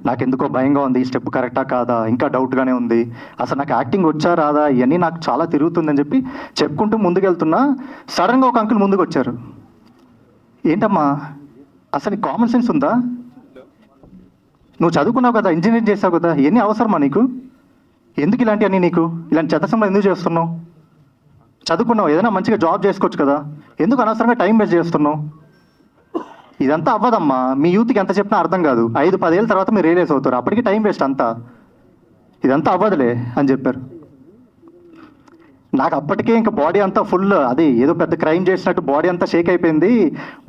నాకు ఎందుకో భయంగా ఉంది, ఈ స్టెప్ కరెక్టా కాదా, ఇంకా డౌట్గానే ఉంది, అసలు నాకు యాక్టింగ్ వచ్చా రాదా, ఇవన్నీ నాకు చాలా తిరుగుతుందని చెప్పి చెప్పుకుంటూ ముందుకెళ్తున్నా. సడన్గా ఒక అంకుల్ ముందుకు వచ్చారు. ఏంటమ్మా అసలు నీకు కామన్ సెన్స్ ఉందా, నువ్వు చదువుకున్నావు కదా, ఇంజనీరింగ్ చేసావు కదా, ఇవన్నీ అవసరమా నీకు, ఎందుకు ఇలాంటివన్నీ, నీకు ఇలాంటి చెత్త సంబంధం ఎందుకు చేస్తున్నావు, చదువుకున్నావు ఏదైనా మంచిగా జాబ్ చేసుకోవచ్చు కదా, ఎందుకు అనవసరంగా టైం వేస్ట్ చేస్తున్నావు, ఇదంతా అవ్వదమ్మా, మీ యూత్కి ఎంత చెప్పినా అర్థం కాదు, 5-10 ఏళ్ళ తర్వాత మీరు రియలైజ్ అవుతారు, అప్పటికి టైం వేస్ట్ అంతా, ఇదంతా అవ్వదులే అని చెప్పారు. నాకు అప్పటికే ఇంకా బాడీ అంతా ఫుల్, అది ఏదో పెద్ద క్రైమ్ చేసినట్టు బాడీ అంతా షేక్ అయిపోయింది,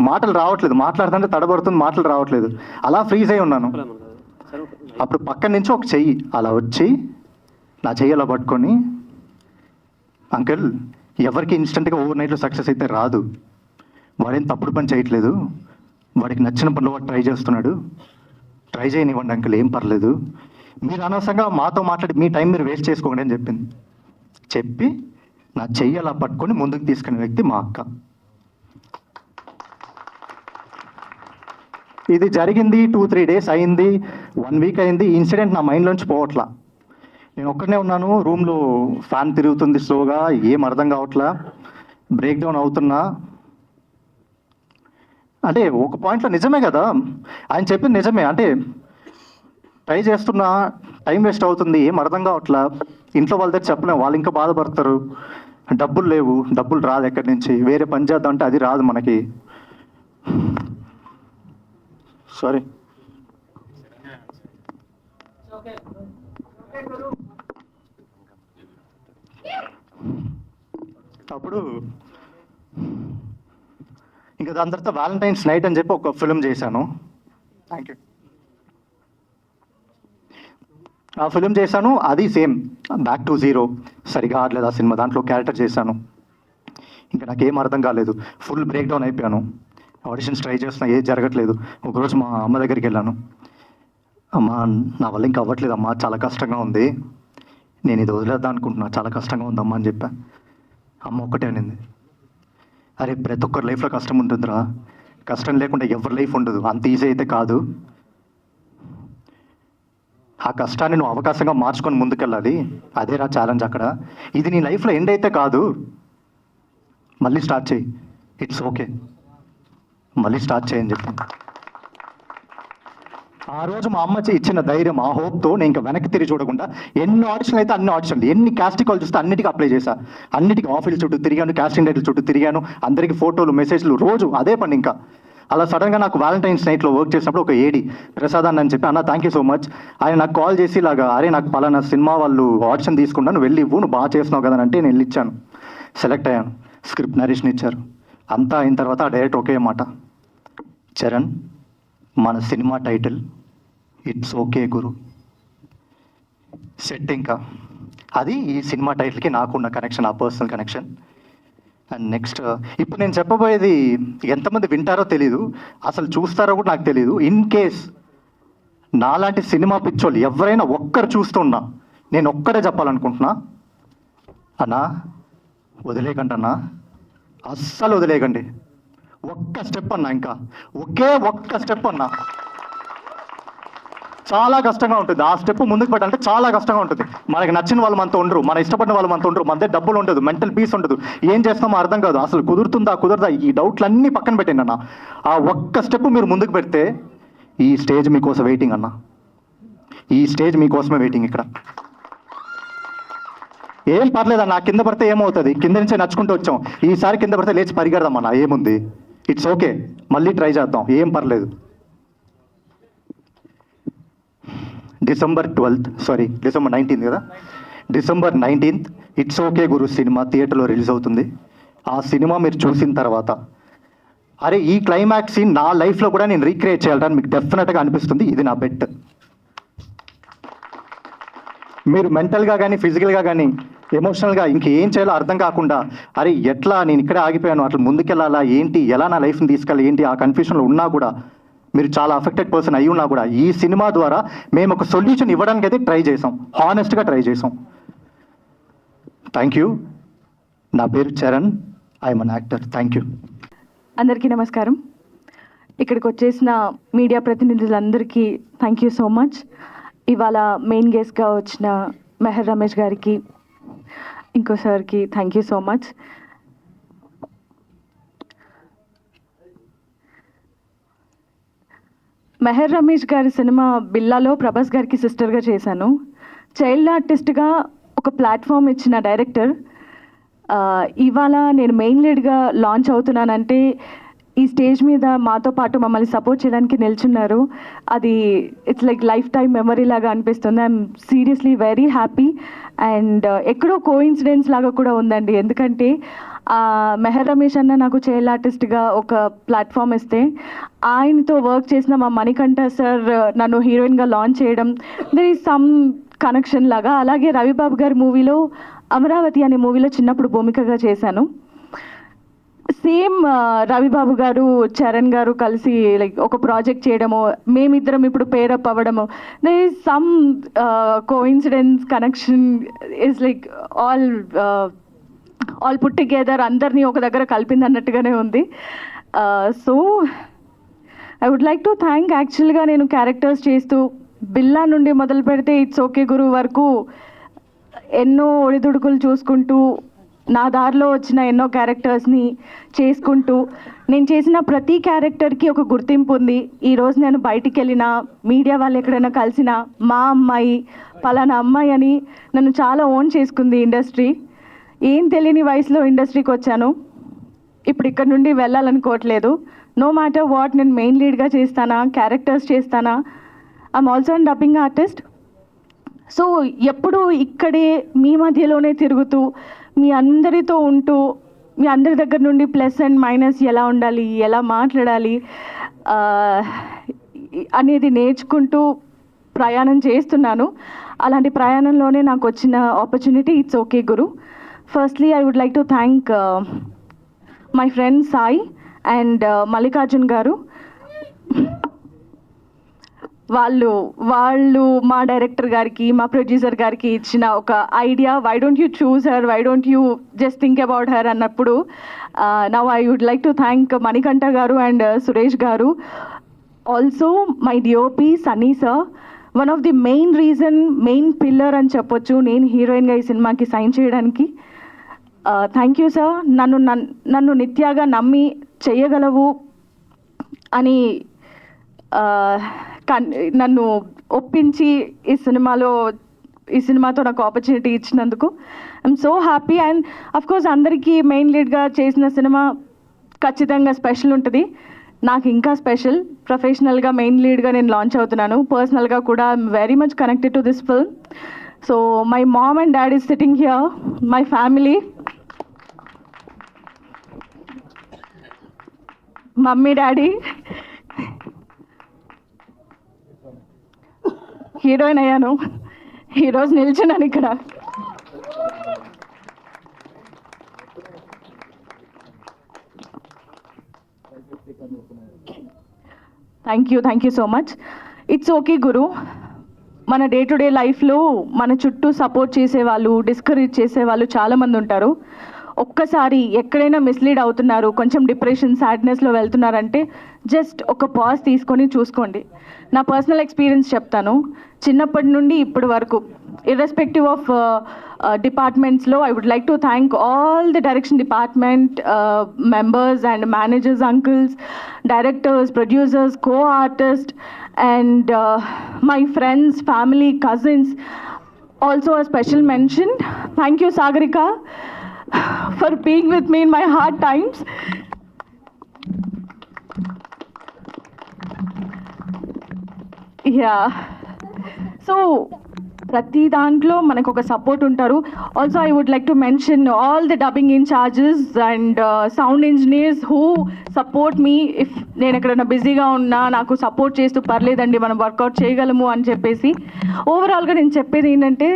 మాటలు రావట్లేదు, మాట్లాడుతుంటే తడబడుతుంది, మాటలు రావట్లేదు, అలా ఫ్రీజ్ అయి ఉన్నాను. అప్పుడు పక్కన నుంచి ఒక చెయ్యి అలా వచ్చి నా చెయ్యి అలా పట్టుకొని, అంకుల్ ఎవరికి ఇన్స్టెంట్గా ఓవర్ నైట్లో సక్సెస్ అయితే రాదు, వాడేం తప్పుడు పని చేయట్లేదు, వాడికి నచ్చిన పనులు వాడు ట్రై చేస్తున్నాడు, ట్రై చేయనివ్వండి అంకుల్, ఏం పర్లేదు, మీరు అనవసరంగా మాతో మాట్లాడి మీ టైం మీరు వేస్ట్ చేసుకోండి అని చెప్పింది. చెప్పి నా చెయ్యి అలా పట్టుకొని ముందుకు తీసుకునే వ్యక్తి మా అక్క. ఇది జరిగింది 2-3 days అయింది, 1 week అయింది. ఈ ఇన్సిడెంట్ నా మైండ్లోంచి పోవట్లా. నేను ఒక్కడనే ఉన్నాను, రూమ్లో ఫ్యాన్ తిరుగుతుంది స్లోగా, ఏం అర్థం కావట్లా, బ్రేక్ డౌన్ అవుతున్నా. అంటే ఒక పాయింట్లో నిజమే కదా ఆయన చెప్పింది, నిజమే. అంటే ట్రై చేస్తున్నా, టైం వేస్ట్ అవుతుంది, ఏం అర్థం కావట్లా, ఇంట్లో వాళ్ళ దగ్గర చెప్పలేము, వాళ్ళు ఇంకా బాధపడతారు, డబ్బులు లేవు, డబ్బులు రాదు ఎక్కడి నుంచి, వేరే పని చేద్దాం అంటే అది రాదు మనకి. సారీ అప్పుడు ఇంకా దాని తర్వాత వ్యాలంటైన్స్ నైట్ అని చెప్పి ఒక ఫిల్మ్ చేశాను. Thank you. ఆ ఫిల్మ్ చేశాను, అది సేమ్ బ్యాక్ టు జీరో, సరిగా ఆడలేదు ఆ సినిమా, దాంట్లో క్యారెక్టర్ చేశాను. ఇంకా నాకేం అర్థం కాలేదు, ఫుల్ బ్రేక్ డౌన్ అయిపోయాను, ఆడిషన్స్ ట్రై చేస్తున్నా, ఏది జరగట్లేదు. ఒకరోజు మా అమ్మ దగ్గరికి వెళ్ళాను, అమ్మ నా వల్ల ఇంకా అవ్వట్లేదు అమ్మా, చాలా కష్టంగా ఉంది, నేను ఇది వదిలేద్దాం అనుకుంటున్నా, చాలా కష్టంగా ఉందమ్మా అని చెప్పా. అమ్మ ఒక్కటే అనింది, అరే ప్రతి ఒక్కరి లైఫ్లో కష్టం ఉంటుందిరా, కష్టం లేకుండా ఎవరి లైఫ్ ఉండదు, అంత ఈజీ అయితే కాదు, ఆ కష్టాన్ని నువ్వు అవకాశంగా మార్చుకొని ముందుకెళ్ళాలి, అదేరా ఛాలెంజ్ అక్కడ, ఇది నీ లైఫ్లో ఎండ్ అయితే కాదు, మళ్ళీ స్టార్ట్ చేయి, ఇట్స్ ఓకే, మళ్ళీ స్టార్ట్ చేయని చెప్పి. ఆ రోజు మా అమ్మ ఇచ్చిన ధైర్యం, ఆ హోప్తో నేను ఇంకా వెనక్కి తిరిగి చూడకుండా ఎన్ని ఆడిషన్లు అయితే అన్ని ఆడిషన్లు, ఎన్ని కాస్టింగ్ కాల్ చూస్తే అన్నిటికీ అప్లై చేశా, అన్నిటికీ ఆఫీస్ చుట్టూ తిరిగాను, కాస్టింగ్ డైరెక్టర్ చుట్టూ తిరిగాను, అందరికీ ఫోటోలు మెసేజ్లు రోజు అదే పని. ఇంకా అలా సడన్గా నాకు వ్యాలంటైన్స్ నైట్లో వర్క్ చేసినప్పుడు ఒక ఏడి ప్రసాద్ అని చెప్పి, అన్న థ్యాంక్ యూ సో మచ్, ఆయన నాకు కాల్ చేసి ఇలాగా, అరే నాకు పలానా సినిమా వాళ్ళు ఆడిషన్ తీసుకుంటాను, వెళ్ళి ఇవ్వు, నువ్వు బాగా చేస్తున్నావు కదా అంటే నేను వెళ్ళిచ్చాను, సెలెక్ట్ అయ్యాను, స్క్రిప్ట్ నరేషన్ ఇచ్చారు, అంతా అయిన తర్వాత ఆ డైరెక్ట్ ఒకే మాట, చరణ్ మన cinema title it's okay Guru, set. ఇంకా అది ఈ సినిమా టైటిల్కి నాకున్న కనెక్షన్, ఆ పర్సనల్ కనెక్షన్. అండ్ నెక్స్ట్ ఇప్పుడు నేను చెప్పబోయేది ఎంతమంది వింటారో తెలీదు, అసలు చూస్తారో కూడా నాకు తెలీదు. ఇన్ కేస్ నాలాంటి సినిమా పిచ్చోళ్ళు ఎవరైనా ఒక్కరు చూస్తున్నా, నేను ఒక్కడే చెప్పాలనుకుంటున్నా, అన్నా వదిలేకండి అన్నా, అస్సలు వదిలేకండి, ఒక్క స్టెప్ అన్నా, ఇంకా ఒకే ఒక్క స్టెప్ అన్నా, చాలా కష్టంగా ఉంటుంది. ఆ స్టెప్ ముందుకు పెట్టాలంటే చాలా కష్టంగా ఉంటుంది. మనకి నచ్చిన వాళ్ళు మనతో ఉండరు, మన ఇష్టపడిన వాళ్ళు మనతో ఉండరు, మన దగ్గర డబ్బులు ఉండదు, మెంటల్ పీస్ ఉండదు, ఏం చేస్తామో అర్థం కాదు, అసలు కుదరదా, ఈ డౌట్లన్నీ పక్కన పెట్టండి అన్న. ఆ ఒక్క స్టెప్ మీరు ముందుకు పెడితే ఈ స్టేజ్ మీకోసం వెయిటింగ్ అన్న, ఈ స్టేజ్ మీకోసమే వెయిటింగ్. ఇక్కడ ఏం పర్లేదన్న, కింద పడితే ఏమవుతుంది, కింద నుంచే నడుచుకుంటూ వచ్చాం, ఈసారి కింద పడితే లేచి పరిగెడదామన్నా, ఏముంది, ఇట్స్ ఓకే, మళ్ళీ ట్రై చేద్దాం, ఏం పర్లేదు. డిసెంబర్ 19th కదా, December 19th it's okay Guru cinema థియేటర్లో రిలీజ్ అవుతుంది. ఆ సినిమా మీరు చూసిన తర్వాత అరే ఈ క్లైమాక్స్ సీన్ నా లైఫ్లో కూడా నేను రీక్రియేట్ చేయాలని మీకు డెఫినెట్గా అనిపిస్తుంది. ఇది నా బెట్. మీరు మెంటల్గా కానీ ఫిజికల్గా కానీ ఎమోషనల్గా ఇంకేం చేయాలో అర్థం కాకుండా అరే ఎట్లా నేను ఇక్కడే ఆగిపోయాను, అట్లా ముందుకెళ్ళాలా ఏంటి, ఎలా నా లైఫ్ని తీసుకెళ్ళాలి ఏంటి, ఆ కన్ఫ్యూషన్లో ఉన్నా కూడా, మీరు చాలా అఫెక్టెడ్ పర్సన్ అయి ఉన్నా కూడా ఈ సినిమా ద్వారా మేము ఒక సొల్యూషన్ ఇవ్వడానికి అయితే ట్రై చేసాం, హానెస్ట్గా ట్రై చేసాం. Thank you. నా పేరు Charan, I'm an actor. Thank you. అందరికీ నమస్కారం. ఇక్కడికి వచ్చేసిన మీడియా ప్రతినిధులందరికీ థ్యాంక్ యూ సో మచ్. ఇవాళ మెయిన్ గెస్ట్గా వచ్చిన మెహర్ రమేష్ గారికి, ఇంకో సార్కి thank you so much. Meher Ramesh గారి సినిమా బిల్లాలో ప్రభాస్ గారికి సిస్టర్గా చేశాను. చైల్డ్ ఆర్టిస్ట్గా ఒక ప్లాట్ఫామ్ ఇచ్చిన డైరెక్టర్ ఇవాళ నేను మెయిన్ లీడ్గా లాంచ్ అవుతున్నానంటే ఈ స్టేజ్ మీద మాతో పాటు మమ్మల్ని సపోర్ట్ చేయడానికి నిల్చున్నారు. అది it's like life time memory లాగా అనిపిస్తుంది. I'm seriously very happy. And ఎక్కడో కోఇన్సిడెన్స్ లాగా కూడా ఉందండి, ఎందుకంటే మెహర్ రమేష్ అన్న నాకు చైల్డ్ ఆర్టిస్ట్గా ఒక ప్లాట్ఫామ్ ఇస్తే ఆయనతో వర్క్ చేసిన మా మణికంఠ సార్ నన్ను హీరోయిన్గా లాంచ్ చేయడం, దర్ ఈజ్ సమ్ కనెక్షన్ లాగా. అలాగే రవిబాబు గారి మూవీలో అమరావతి అనే మూవీలో చిన్నప్పుడు భూమికగా చేశాను. సేమ్ రవిబాబు గారు చరణ్ గారు కలిసి లైక్ ఒక ప్రాజెక్ట్ చేయడము, మేమిద్దరం ఇప్పుడు పేరప్ అవ్వడము, they is some coincidence connection is like all put together, అందరినీ ఒక దగ్గర కలిపింది అన్నట్టుగానే ఉంది. So I would like to thank, యాక్చువల్గా నేను క్యారెక్టర్స్ చేస్తూ బిల్లా నుండి మొదలు పెడితే ఇట్స్ ఓకే గురు వరకు ఎన్నో ఒడిదుడుకులు చూసుకుంటూ నా దారిలో వచ్చిన ఎన్నో క్యారెక్టర్స్ని చేసుకుంటూ నేను చేసిన ప్రతి క్యారెక్టర్కి ఒక గుర్తింపు ఉంది. ఈరోజు నేను బయటికి వెళ్ళిన మీడియా వాళ్ళు ఎక్కడైనా కలిసిన మా అమ్మాయి పలానా అమ్మాయి అని నన్ను చాలా ఓన్ చేసుకుంది ఇండస్ట్రీ. ఏం తెలియని వయసులో ఇండస్ట్రీకి వచ్చాను, ఇప్పుడు ఇక్కడ నుండి వెళ్ళాలనుకోవట్లేదు. నో మ్యాటర్ వాట్, నేను మెయిన్ లీడ్గా చేస్తానా, క్యారెక్టర్స్ చేస్తానా, I'm also an dubbing artist. So ఎప్పుడు ఇక్కడే మీ మధ్యలోనే తిరుగుతూ మీ అందరితో ఉంటూ మీ అందరి దగ్గర నుండి ప్లస్ అండ్ మైనస్ ఎలా ఉండాలి, ఎలా మాట్లాడాలి అనేది నేర్చుకుంటూ ప్రయాణం చేస్తున్నాను. అలాంటి ప్రయాణంలోనే నాకు వచ్చిన ఆపర్చునిటీ ఇట్స్ ఓకే గురు. Firstly I would like to thank my friend Sai and Mallikarjun గారు. వాళ్ళు మా డైరెక్టర్ గారికి మా ప్రొడ్యూసర్ గారికి ఇచ్చిన ఒక idea, why don't you choose her, why don't you just think about her అన్నప్పుడు now I would like to thank Manikantha garu and Suresh garu. Also my DOP Sunny sir, one of the main pillar అని చెప్పొచ్చు నేను హీరోయిన్గా ఈ సినిమాకి సైన్ చేయడానికి. థ్యాంక్ యూ సార్, నన్ను నిత్యాగా నమ్మి చెయ్యగలవు అని నన్ను ఒప్పించి ఈ సినిమాతో నాకు ఆపర్చునిటీ ఇచ్చినందుకు I'm so happy. And of course అందరికీ మెయిన్ లీడ్గా చేసిన సినిమా ఖచ్చితంగా స్పెషల్ ఉంటుంది, నాకు ఇంకా స్పెషల్. ప్రొఫెషనల్గా మెయిన్ లీడ్గా నేను లాంచ్ అవుతున్నాను, పర్సనల్గా కూడా I'm very much connected to this film. So my mom and dad is sitting here, my family, mummy daddy, heroine అయ్యాను, ఈరోజు నిల్చున్నాను ఇక్కడ. Thank you so much. It's okay Guru. మన డే టు డే లైఫ్లో మన చుట్టూ సపోర్ట్ చేసేవాళ్ళు, డిస్కరేజ్ చేసేవాళ్ళు చాలామంది ఉంటారు. ఒక్కసారి ఎక్కడైనా మిస్లీడ్ అవుతున్నారు, కొంచెం డిప్రెషన్ సాడ్నెస్లో వెళ్తున్నారంటే జస్ట్ ఒక పాజ్ తీసుకొని చూసుకోండి. నా పర్సనల్ ఎక్స్పీరియన్స్ చెప్తాను. చిన్నప్పటి నుండి ఇప్పటి వరకు irrespective of departments low, I would like to thank all the direction department members and managers, uncles, directors, producers, co-artists, and my friends, family, cousins. Also a special mention, thank you Sagarika for being with me in my hard times. Yeah, so ప్రతి దాంట్లో మనకు ఒక support ఉంటారు. Also I would like to mention all the dubbing incharges and sound engineers who support me. If నేను ఎక్కడైనా బిజీగా ఉన్నా నాకు సపోర్ట్ చేస్తూ పర్లేదండి మనం వర్కౌట్ చేయగలము అని చెప్పేసి. ఓవరాల్గా నేను చెప్పేది ఏంటంటే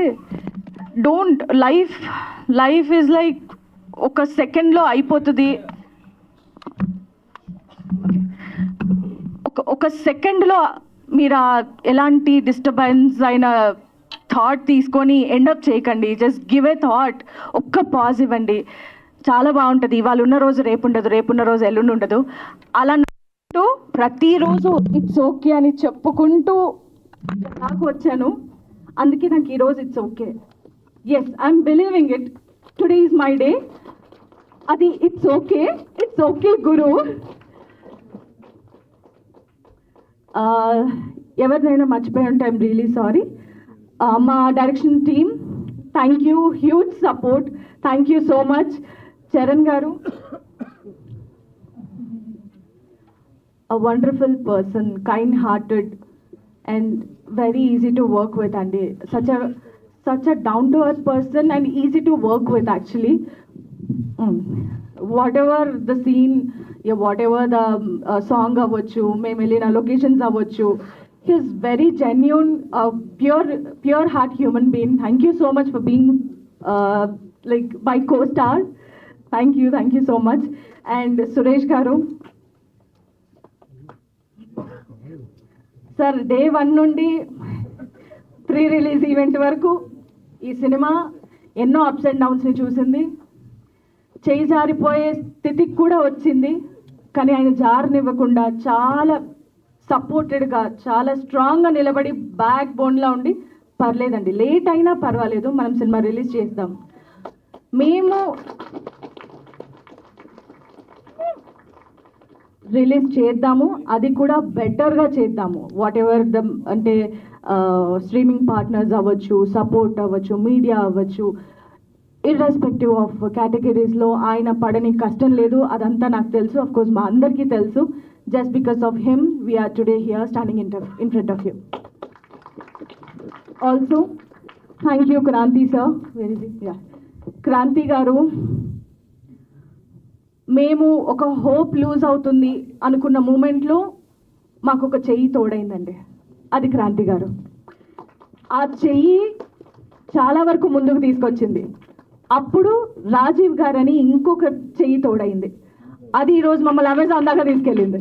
డోంట్ లైఫ్ ఈజ్ లైక్ ఒక సెకండ్లో అయిపోతుంది. ఒక సెకండ్లో మీరు ఎలాంటి డిస్టర్బెన్స్ అయిన థాట్ తీసుకొని ఎండప్ చేయకండి. జస్ట్ గివ్ ఏ థాట్, ఒక్క పాజ్ ఇవ్వండి, చాలా బాగుంటుంది. ఇవాళ ఉన్న రోజు రేపు ఉండదు, రేపున్న రోజు ఎల్లుండి ఉండదు. అలా ప్రతిరోజు ఇట్స్ ఓకే అని చెప్పుకుంటూ నాకు వచ్చాను. అందుకే నాకు ఈరోజు it's okay, yes I'm believing it, today is my day. అది ఇట్స్ ఓకే గురు. ఎవరినైనా మర్చిపోయి ఉంటే ఐఎమ్ రియలీ సారీ. మా direction team, thank you, huge support, thank you so much. Charan గారు, a wonderful person, kind hearted and very easy to work with, and such a down to earth person and easy to work with actually. Whatever the scene, yeah, whatever the song avachchu, మేము వెళ్ళిన locations అవ్వచ్చు, he's very genuine, pure heart human being. Thank you so much for being like my co-star. Thank you so much. And Suresh garu, sir, day 1 నుండి pre release event వరకు ఈ cinema ఎన్నో ups and డౌన్స్ని చూసింది. చేయి జారిపోయే స్థితికి కూడా వచ్చింది, కానీ ఆయన జారనివ్వకుండా చాలా సపోర్టెడ్గా, చాలా స్ట్రాంగ్గా నిలబడి బ్యాక్ బోన్లా ఉండి పర్లేదండి, లేట్ అయినా పర్వాలేదు, మనం సినిమా రిలీజ్ చేద్దాం, మేము రిలీజ్ చేద్దాము, అది కూడా బెటర్గా చేద్దాము. వాట్ ఎవర్ ద అంటే స్ట్రీమింగ్ పార్ట్నర్స్ అవ్వచ్చు, సపోర్ట్ అవ్వచ్చు, మీడియా అవ్వచ్చు, ఇర్రెస్పెక్టివ్ ఆఫ్ కేటగిరీస్లో ఆయన పడని కష్టం లేదు. అదంతా నాకు తెలుసు, అఫ్ కోర్స్ మా అందరికీ తెలుసు. Just because of him we're today here standing in front of you. Also thank you Kranti sir, Kranti గారు, మేము ఒక హోప్ లూజ్ అవుతుంది అనుకున్న మూమెంట్లో మాకు ఒక చెయ్యి తోడైందండి, అది క్రాంతి గారు. ఆ చెయ్యి చాలా వరకు ముందుకు తీసుకొచ్చింది. అప్పుడు రాజీవ్ గారని ఇంకొక చెయ్యి తోడైంది, అది ఈరోజు మమ్మల్ని అమెజాన్ దాకా తీసుకెళ్ళింది.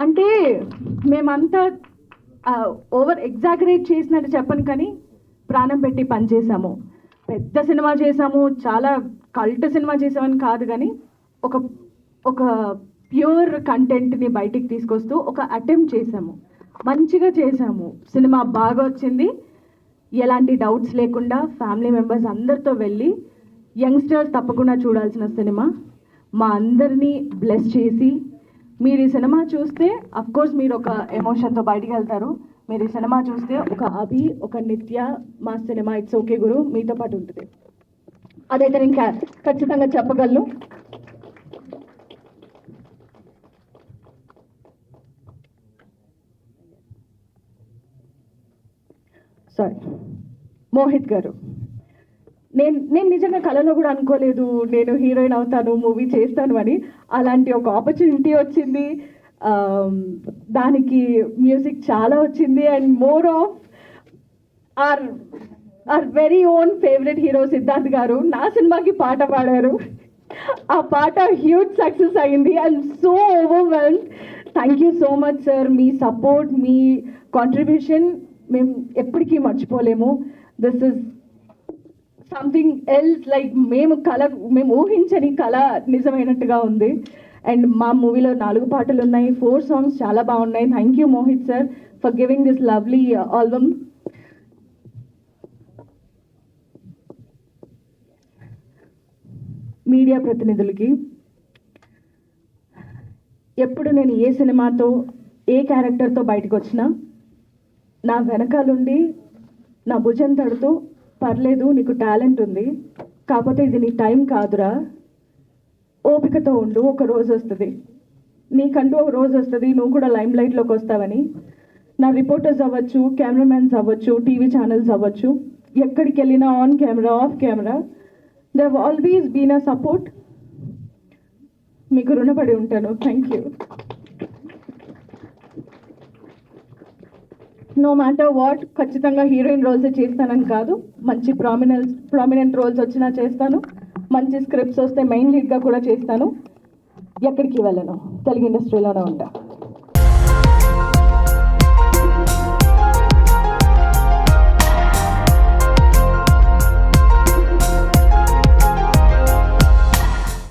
అంటే మేమంతా ఓవర్ ఎగ్జాగరేట్ చేసినట్టు చెప్పను, కానీ ప్రాణం పెట్టి పనిచేసాము. పెద్ద సినిమా చేసాము, చాలా కల్ట్ సినిమా చేసామని కాదు, కానీ ఒక ప్యూర్ కంటెంట్ని బయటికి తీసుకొస్తూ ఒక అటెంప్ట్ చేసాము, మంచిగా చేసాము. సినిమా బాగా వచ్చింది, ఎలాంటి డౌట్స్ లేకుండా ఫ్యామిలీ మెంబర్స్ అందరితో వెళ్ళి, యంగ్స్టర్స్ తప్పకుండా చూడాల్సిన సినిమా. మా అందరినీ బ్లెస్ చేసి మీరు ఈ సినిమా చూస్తే, అఫ్కోర్స్ మీరు ఒక ఎమోషన్తో బయటికి వెళ్తారు. మీరు ఈ సినిమా చూస్తే ఒక అభి, ఒక నిత్య, మా సినిమా ఇట్స్ ఓకే గురు మీతో పాటు ఉంటుంది. అదైతే నేను ఖచ్చితంగా చెప్పగలను. సారీ, మోహిత్ గారు, నేను నిజంగా కళలో కూడా అనుకోలేదు నేను హీరోయిన్ అవుతాను, మూవీ చేస్తాను అని. అలాంటి ఒక ఆపర్చునిటీ వచ్చింది, దానికి మ్యూజిక్ చాలా వచ్చింది. And more of our very own favourite hero Siddharth గారు నా సినిమాకి పాట పాడారు. ఆ పాట హ్యూజ్ సక్సెస్ అయింది. I'm so overwhelmed. Thank you so much sir. మీ సపోర్ట్, మీ కాంట్రిబ్యూషన్ మేము ఎప్పటికీ మర్చిపోలేము. This is something else, like మేము ఊహించని కళ నిజమైనట్టుగా ఉంది. అండ్ మా మూవీలో 4 పాటలు ఉన్నాయి, 4 songs చాలా బాగున్నాయి. Thank you Mohit sir for giving this lovely album. Media ప్రతినిధులకి, ఎప్పుడు నేను ఏ సినిమాతో ఏ క్యారెక్టర్తో బయటకు వచ్చినా నా వెనకాలండి నా భుజం తడుతూ, పర్లేదు నీకు టాలెంట్ ఉంది, కాకపోతే ఇది నీ టైం కాదురా, ఓపికతో ఉండు, ఒక రోజు వస్తుంది, నీకంటూ ఒక రోజు వస్తుంది, నువ్వు కూడా లైమ్ లైట్లోకి వస్తావని నా రిపోర్టర్స్ అవ్వచ్చు, కెమెరామెన్స్ అవ్వచ్చు, టీవీ ఛానల్స్ అవ్వచ్చు, ఎక్కడికి వెళ్ళినా on camera off camera they have always been a support. మీకు రుణపడి ఉంటాను. Thank you. No matter what, ఖచ్చితంగా హీరోయిన్ రోల్సే చేస్తానని కాదు, మంచి ప్రామినెంట్ రోల్స్ వచ్చినా చేస్తాను, మంచి స్క్రిప్ట్స్ వస్తే మెయిన్ లీడ్గా కూడా చేస్తాను, ఎక్కడికి వెళ్ళను, తెలుగు ఇండస్ట్రీలోనే ఉంటా.